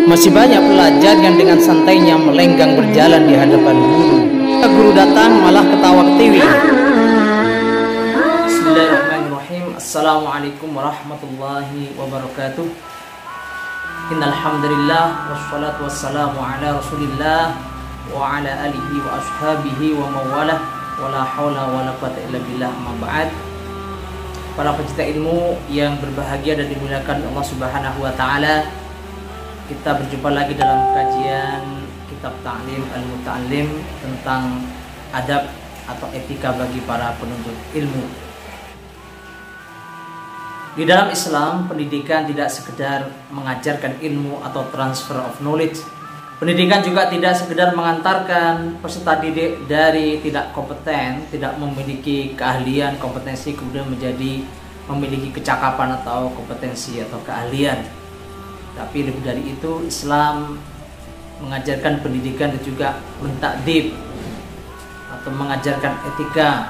Masih banyak pelajar yang dengan santainya melenggang berjalan di hadapan guru. Guru datang malah ketawa ketiwi. Bismillahirrahmanirrahim. Assalamualaikum warahmatullahi wabarakatuh. Innal hamdalillah wassalatu wassalamu ala Rasulillah wa ala alihi wa ashabihi wa mawalah wala haula wala quwwata illa billah. Amma ba'd. Para pecinta ilmu yang berbahagia dan dimuliakan Allah Subhanahu wa taala, kita berjumpa lagi dalam kajian kitab Ta'lim Al-Muta'allim tentang adab atau etika bagi para penuntut ilmu. Di dalam Islam, pendidikan tidak sekedar mengajarkan ilmu atau transfer of knowledge. Pendidikan juga tidak sekedar mengantarkan peserta didik dari tidak kompeten, tidak memiliki keahlian, kompetensi, kemudian menjadi memiliki kecakapan atau kompetensi atau keahlian. Tapi lebih dari itu, Islam mengajarkan pendidikan dan juga mentakdib atau mengajarkan etika,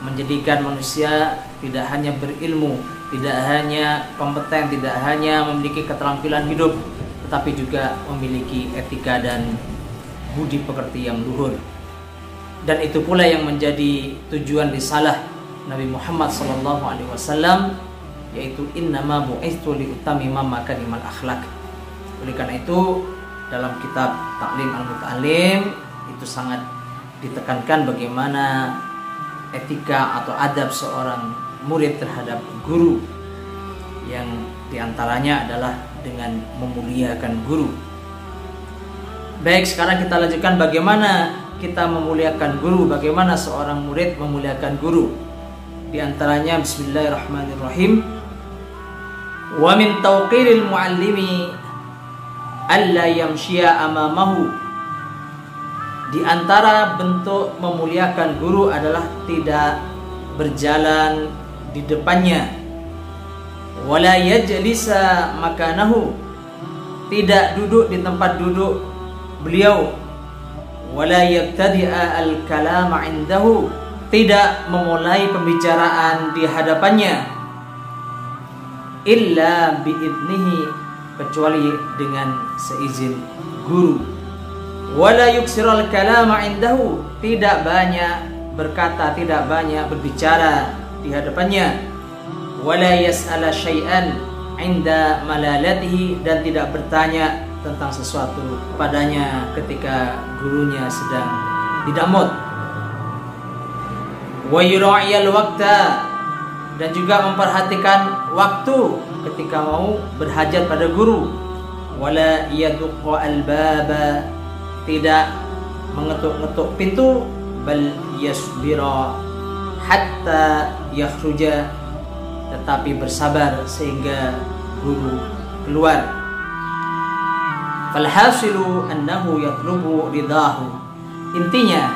menjadikan manusia tidak hanya berilmu, tidak hanya kompeten, tidak hanya memiliki keterampilan hidup, tetapi juga memiliki etika dan budi pekerti yang luhur. Dan itu pula yang menjadi tujuan risalah Nabi Muhammad SAW, yaitu innama bu'itsu liutammima makarimal akhlak. Oleh karena itu, dalam kitab Ta'lim Al-Muta'allim itu sangat ditekankan bagaimana etika atau adab seorang murid terhadap guru, yang diantaranya adalah dengan memuliakan guru. Baik, sekarang kita lanjutkan bagaimana kita memuliakan guru, bagaimana seorang murid memuliakan guru. Di antaranya bismillahirrahmanirrahim. Wa min tawqiril muallimi alla yamshiya amamahu. Di antara bentuk memuliakan guru adalah tidak berjalan di depannya. Wala yajlisa makanahu, tidak duduk di tempat duduk beliau. Wala yabtadi'a al-kalama indahu, tidak memulai pembicaraan di hadapannya. Illa biidnihi, kecuali dengan seizin guru. Wala yuksiral kalama indahu, tidak banyak berkata, tidak banyak berbicara di hadapannya. Wala yas'ala syai'an inda malalatihi, dan tidak bertanya tentang sesuatu padanya ketika gurunya sedang tidak mood. Wa yura'iyal waqta, dan juga memperhatikan waktu ketika mau berhajat pada guru. Wala yaduqqa al-baba, tidak mengetuk-ngetuk pintu. Bal yasbira hatta yakhruja, tetapi bersabar sehingga guru keluar. Falhasilu annahu yatlubu ridahu, intinya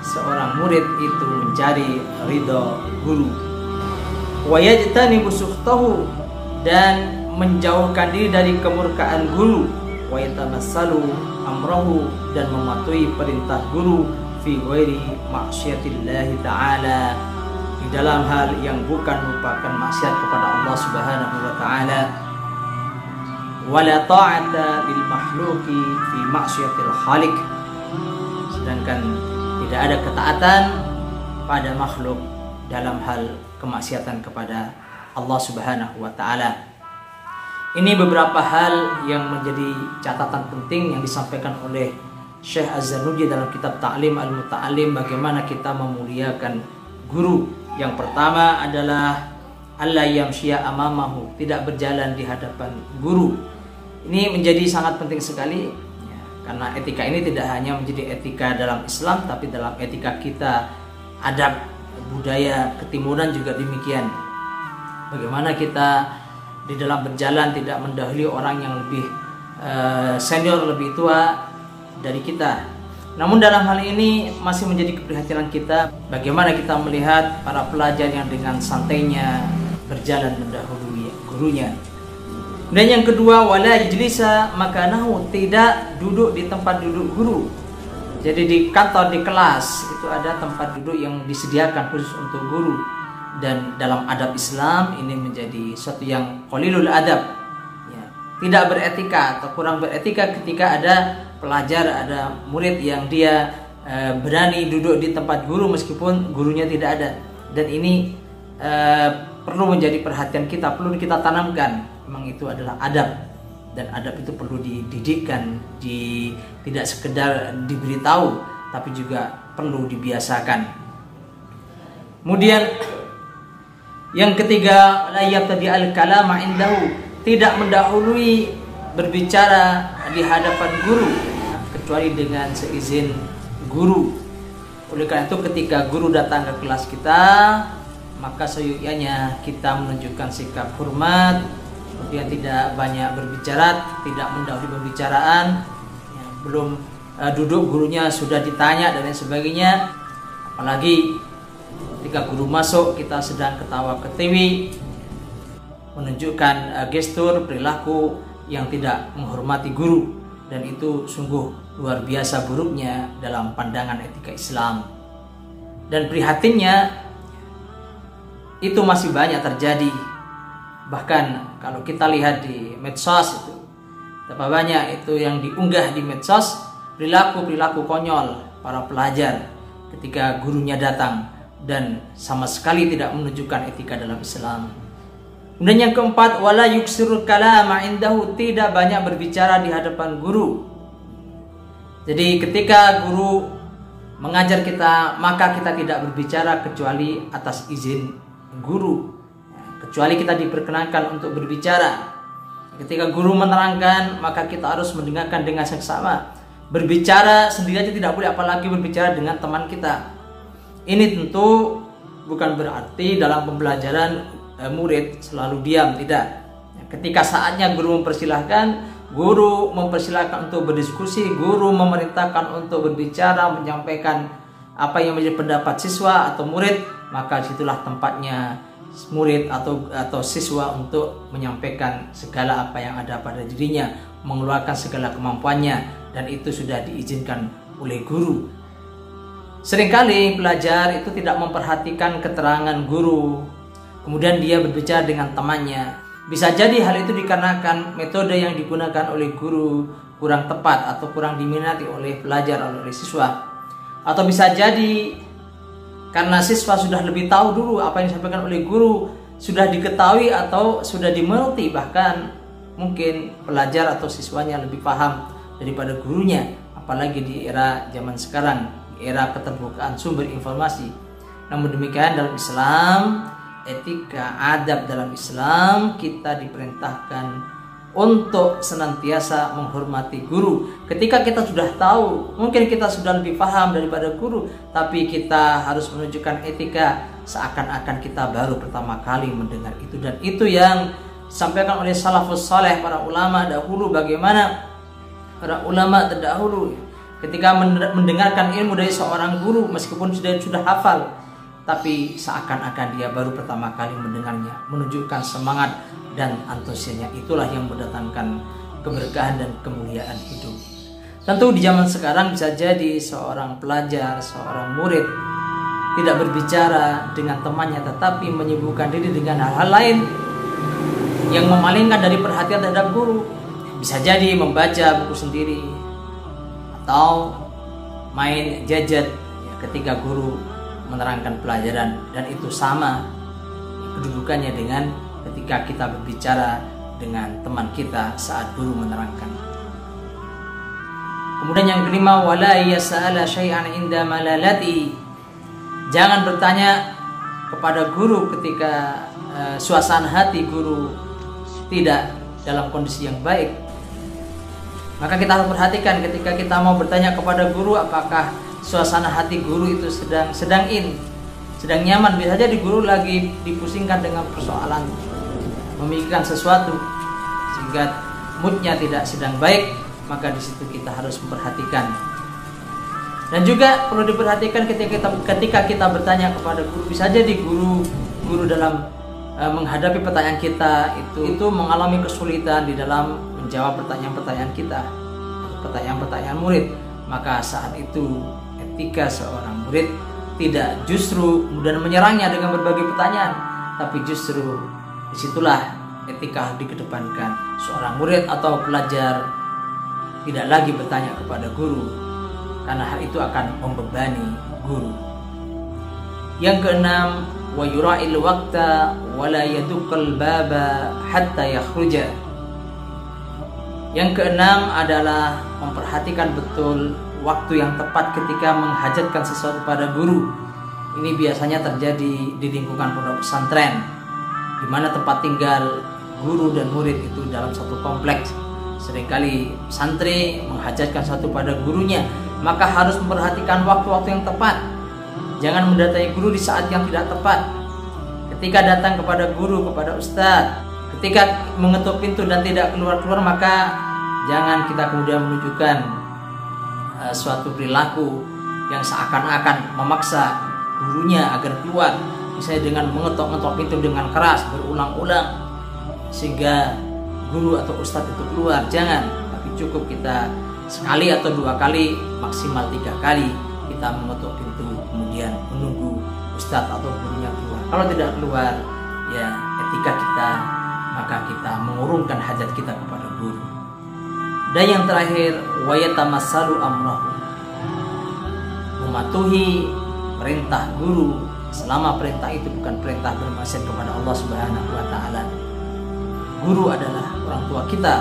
seorang murid itu mencari ridha guru. Wa yajtanibu sukhtahu, dan menjauhkan diri dari kemurkaan guru. Wa yatamassalu amrahu, dan mematuhi perintah guru fi ghairi ma'siyatillahi ta'ala, di dalam hal yang bukan merupakan maksiat kepada Allah Subhanahu wa taala. Wala ta'ata lil makhluqi fi ma'siyatil khaliq, sedangkan tidak ada ketaatan pada makhluk dalam hal kemaksiatan kepada Allah Subhanahu wa taala. Ini beberapa hal yang menjadi catatan penting yang disampaikan oleh Syekh Az-Zarnuji dalam kitab Ta'lim Al-Muta'allim, bagaimana kita memuliakan guru. Yang pertama adalah alla yamshiya amamahu, tidak berjalan di hadapan guru. Ini menjadi sangat penting sekali ya, karena etika ini tidak hanya menjadi etika dalam Islam, tapi dalam etika kita, adab budaya ketimuran juga demikian. Bagaimana kita di dalam berjalan tidak mendahului orang yang lebih senior, lebih tua dari kita. Namun dalam hal ini masih menjadi keprihatinan kita, bagaimana kita melihat para pelajar yang dengan santainya berjalan mendahului gurunya. Dan yang kedua, wala yajlisa makanahu, tidak duduk di tempat duduk guru. Jadi di kantor, di kelas itu ada tempat duduk yang disediakan khusus untuk guru. Dan dalam adab Islam ini menjadi suatu yang qalilul adab ya, tidak beretika atau kurang beretika ketika ada pelajar, ada murid yang dia berani duduk di tempat guru meskipun gurunya tidak ada. Dan ini perlu menjadi perhatian kita, perlu kita tanamkan. Memang itu adalah adab, dan adab itu perlu dididikkan, tidak sekedar diberitahu, tapi juga perlu dibiasakan. Kemudian yang ketiga, la yabtadi al-kalama indahu, tidak mendahului berbicara di hadapan guru kecuali dengan seizin guru. Oleh karena itu ketika guru datang ke kelas kita, maka seyogyanya kita menunjukkan sikap hormat, kemudian tidak banyak berbicara, tidak mendahului pembicaraan, ya, belum duduk gurunya sudah ditanya dan lain sebagainya. Apalagi ketika guru masuk kita sedang ketawa ketiwi, menunjukkan gestur perilaku yang tidak menghormati guru, dan itu sungguh luar biasa buruknya dalam pandangan etika Islam. Dan prihatinnya itu masih banyak terjadi. Bahkan kalau kita lihat di medsos itu, betapa banyak itu yang diunggah di medsos, perilaku konyol para pelajar ketika gurunya datang dan sama sekali tidak menunjukkan etika dalam Islam. Kemudian yang keempat, wala yuksirul kalama indahu, tidak banyak berbicara di hadapan guru. Jadi ketika guru mengajar kita, maka kita tidak berbicara kecuali atas izin guru, kecuali kita diperkenankan untuk berbicara. Ketika guru menerangkan, maka kita harus mendengarkan dengan seksama. Berbicara sendiri aja tidak boleh, apalagi berbicara dengan teman kita. Ini tentu bukan berarti dalam pembelajaran murid selalu diam, tidak. Ketika saatnya guru mempersilahkan, guru mempersilahkan untuk berdiskusi, guru memerintahkan untuk berbicara, menyampaikan apa yang menjadi pendapat siswa atau murid, maka disitulah tempatnya murid atau siswa untuk menyampaikan segala apa yang ada pada dirinya, mengeluarkan segala kemampuannya, dan itu sudah diizinkan oleh guru. Seringkali pelajar itu tidak memperhatikan keterangan guru, kemudian dia berbicara dengan temannya. Bisa jadi hal itu dikarenakan metode yang digunakan oleh guru kurang tepat atau kurang diminati oleh pelajar atau oleh siswa. Atau bisa jadi karena siswa sudah lebih tahu dulu apa yang disampaikan oleh guru, sudah diketahui atau sudah dimengerti, bahkan mungkin pelajar atau siswanya lebih paham daripada gurunya, apalagi di era zaman sekarang, di era keterbukaan sumber informasi. Namun demikian dalam Islam, etika, adab dalam Islam, kita diperintahkan untuk senantiasa menghormati guru. Ketika kita sudah tahu, mungkin kita sudah lebih paham daripada guru, tapi kita harus menunjukkan etika seakan-akan kita baru pertama kali mendengar itu. Dan itu yang disampaikan oleh salafus saleh, para ulama dahulu. Bagaimana para ulama terdahulu ketika mendengarkan ilmu dari seorang guru, meskipun sudah hafal, tapi seakan-akan dia baru pertama kali mendengarnya, menunjukkan semangat dan antusiasnya. Itulah yang mendatangkan keberkahan dan kemuliaan hidup. Tentu di zaman sekarang bisa jadi seorang pelajar, seorang murid tidak berbicara dengan temannya, tetapi menyibukkan diri dengan hal-hal lain yang memalingkan dari perhatian terhadap guru. Bisa jadi membaca buku sendiri atau main gadget ketika guru menerangkan pelajaran, dan itu sama kedudukannya dengan ketika kita berbicara dengan teman kita saat guru menerangkan. Kemudian yang kelima, wala yas'ala syai'an inda malalati, jangan bertanya kepada guru ketika suasana hati guru tidak dalam kondisi yang baik. Maka kita harus perhatikan ketika kita mau bertanya kepada guru, apakah suasana hati guru itu sedang nyaman. Bisa jadi guru lagi dipusingkan dengan persoalan, memikirkan sesuatu sehingga moodnya tidak sedang baik, maka di situ kita harus memperhatikan. Dan juga perlu diperhatikan ketika kita bertanya kepada guru, bisa jadi guru dalam menghadapi pertanyaan kita itu mengalami kesulitan di dalam menjawab pertanyaan-pertanyaan kita, pertanyaan-pertanyaan murid. Maka saat itu etika seorang murid tidak justru kemudian menyerangnya dengan berbagai pertanyaan, tapi justru disitulah etika dikedepankan. Seorang murid atau pelajar tidak lagi bertanya kepada guru, karena hal itu akan membebani guru. Yang keenam, wa yura'il waqta wa la yaduqqal baba hatta yakhruja. Yang keenam adalah memperhatikan betul waktu yang tepat ketika menghajatkan sesuatu pada guru. Ini biasanya terjadi di lingkungan pondok pesantren, di mana tempat tinggal guru dan murid itu dalam satu kompleks. Seringkali santri menghajatkan sesuatu pada gurunya, maka harus memperhatikan waktu-waktu yang tepat. Jangan mendatangi guru di saat yang tidak tepat. Ketika datang kepada guru, kepada ustadz, ketika mengetuk pintu dan tidak keluar-keluar, maka jangan kita kemudian menunjukkan suatu perilaku yang seakan-akan memaksa gurunya agar keluar, misalnya dengan mengetok-ngetok pintu dengan keras berulang-ulang sehingga guru atau ustadz itu keluar. Jangan, tapi cukup kita sekali atau 2 kali, maksimal 3 kali kita mengetuk pintu kemudian menunggu ustadz atau gurunya keluar. Kalau tidak keluar, ya etika kita, maka kita mengurungkan hajat kita kepada guru. Dan yang terakhir, wa yatamassalu amrahu, mematuhi perintah guru selama perintah itu bukan perintah bermaksiat kepada Allah Subhanahu wa taala. Guru adalah orang tua kita.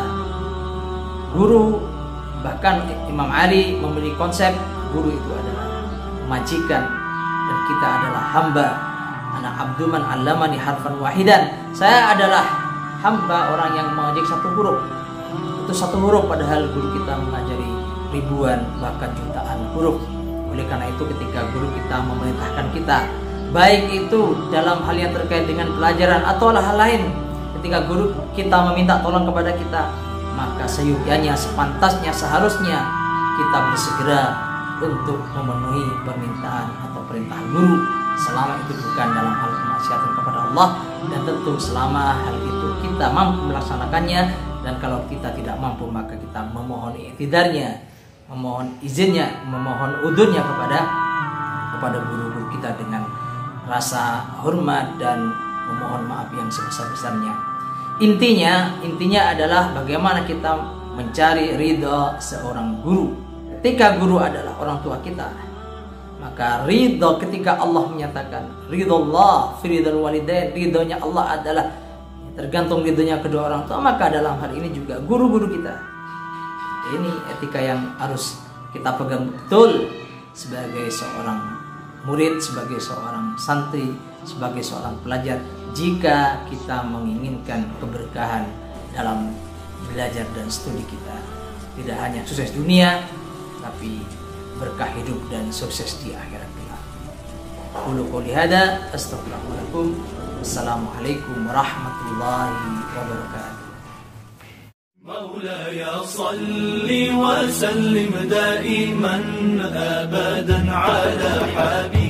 Guru, bahkan Imam Ali memiliki konsep guru itu adalah majikan dan kita adalah hamba. Ana abdu man allamani harfan wahidan. Saya adalah hamba, orang yang mengajak satu huruf. Itu satu huruf, padahal guru kita mengajari ribuan bahkan jutaan huruf. Oleh karena itu ketika guru kita memerintahkan kita, baik itu dalam hal yang terkait dengan pelajaran atau hal lain, ketika guru kita meminta tolong kepada kita, maka seyogyanya, sepantasnya, seharusnya kita bersegera untuk memenuhi permintaan atau perintah guru selama itu bukan dalam hal kemaksiatan kepada Allah, dan tentu selama hal itu kita mampu melaksanakannya. Dan kalau kita tidak mampu, maka kita memohon iktidarnya, memohon izinnya, memohon udurnya kepada guru-guru kita dengan rasa hormat dan memohon maaf yang sebesar-besarnya. Intinya adalah bagaimana kita mencari ridha seorang guru. Ketika guru adalah orang tua kita, maka ridha ketika Allah menyatakan ridhallah fi ridhal walidain, ridhonya Allah adalah tergantung ridhonya kedua orang tua, maka dalam hal ini juga guru-guru kita. Ini etika yang harus kita pegang betul sebagai seorang murid, sebagai seorang santri, sebagai seorang pelajar, jika kita menginginkan keberkahan dalam belajar dan studi kita. Tidak hanya sukses dunia, tapi berkah hidup dan sukses di akhirat kita. Qulu qouli hada, astaghfirullahaladzim. Assalamualaikum warahmatullahi wabarakatuh. مولاي صل وسلم دائما أبدا على حبيبك